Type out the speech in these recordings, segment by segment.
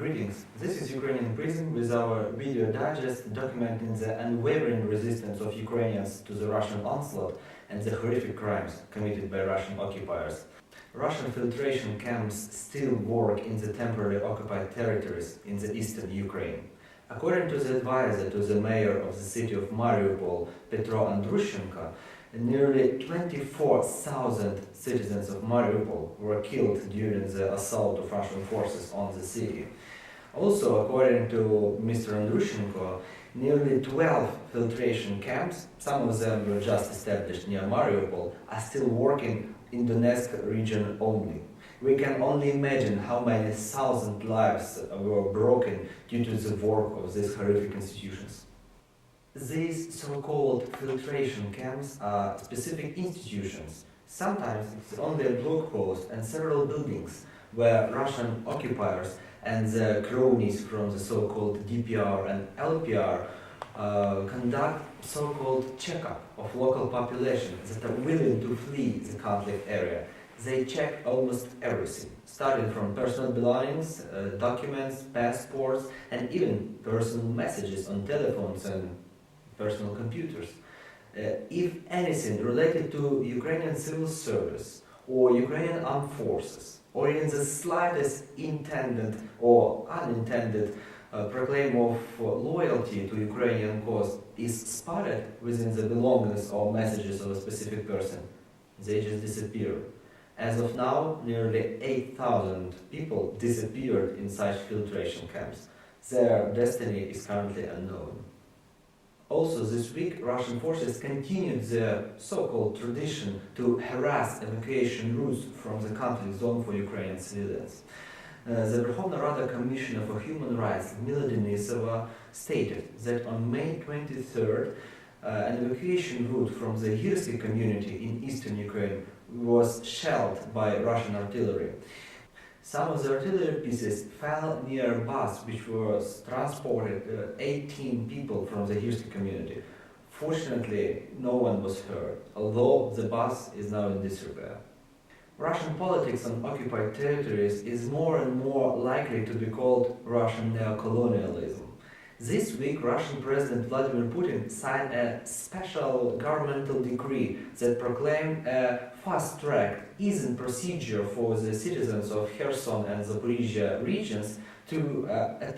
Greetings, this is Ukrainian Prism with our video digest documenting the unwavering resistance of Ukrainians to the Russian onslaught and the horrific crimes committed by Russian occupiers. Russian filtration camps still work in the temporarily occupied territories in the eastern Ukraine. According to the advisor to the mayor of the city of Mariupol, Petro Andrushenko, nearly 24,000 citizens of Mariupol were killed during the assault of Russian forces on the city. Also, according to Mr. Andrushenko, nearly 12 filtration camps, some of them were just established near Mariupol, are still working in the Donetsk region only. We can only imagine how many thousand lives were broken due to the work of these horrific institutions. These so-called filtration camps are specific institutions. Sometimes it's only a blog post and several buildings where Russian occupiers and the cronies from the so-called DPR and LPR conduct so-called checkup of local population that are willing to flee the conflict area. They check almost everything, starting from personal belongings, documents, passports, and even personal messages on telephones and personal computers. If anything related to Ukrainian civil service or Ukrainian armed forces, or in the slightest intended or unintended proclaim of loyalty to Ukrainian cause is spotted within the belongings or messages of a specific person, they just disappear. As of now, nearly 8,000 people disappeared in such filtration camps. Their destiny is currently unknown. Also this week, Russian forces continued their so-called tradition to harass evacuation routes from the conflict zone for Ukrainian civilians. The Verkhovna Rada Commissioner for Human Rights, Mila Denisova, stated that on May 23rd, an evacuation route from the Hirsky community in eastern Ukraine was shelled by Russian artillery. Some of the artillery pieces fell near a bus which was transported 18 people from the Hirsky community. Fortunately, no one was hurt, although the bus is now in disrepair. Russian politics on occupied territories is more and more likely to be called Russian neo-colonialism. This week, Russian President Vladimir Putin signed a special governmental decree that proclaimed a fast-track, easy procedure for the citizens of Kherson and Zaporizhia regions to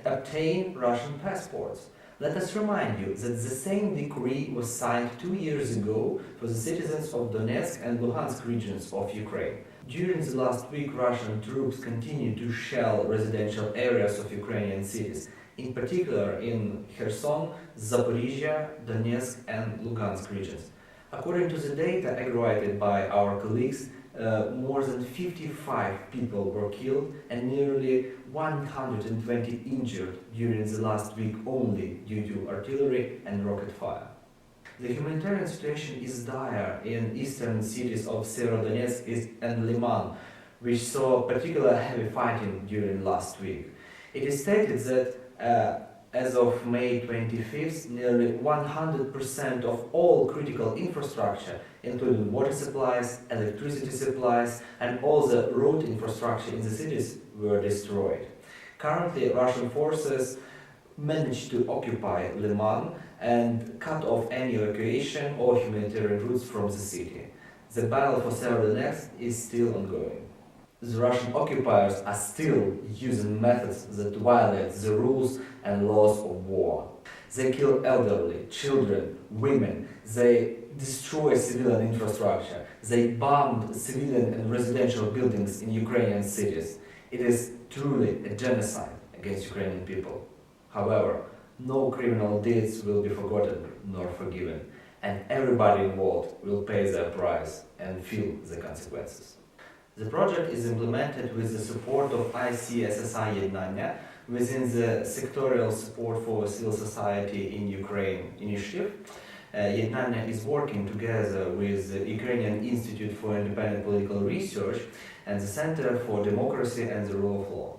obtain Russian passports. Let us remind you that the same decree was signed 2 years ago for the citizens of Donetsk and Luhansk regions of Ukraine. During the last week, Russian troops continued to shell residential areas of Ukrainian cities, in particular in Kherson, Zaporizhia, Donetsk and Lugansk regions. According to the data aggregated by our colleagues, more than 55 people were killed and nearly 120 injured during the last week only due to artillery and rocket fire. The humanitarian situation is dire in eastern cities of Severodonetsk and Liman, which saw particular heavy fighting during last week. It is stated that as of May 25th, nearly 100% of all critical infrastructure, including water supplies, electricity supplies, and all the road infrastructure in the cities were destroyed. Currently, Russian forces managed to occupy Liman and cut off any evacuation or humanitarian routes from the city. The battle for Severodonetsk is still ongoing. The Russian occupiers are still using methods that violate the rules and laws of war. They kill elderly, children, women, they destroy civilian infrastructure, they bomb civilian and residential buildings in Ukrainian cities. It is truly a genocide against Ukrainian people. However, no criminal deeds will be forgotten nor forgiven, and everybody involved will pay their price and feel the consequences. The project is implemented with the support of ICSSA Ednannia within the Sectorial Support for Civil Society in Ukraine initiative. Ednannia is working together with the Ukrainian Institute for Independent Political Research and the Center for Democracy and the Rule of Law.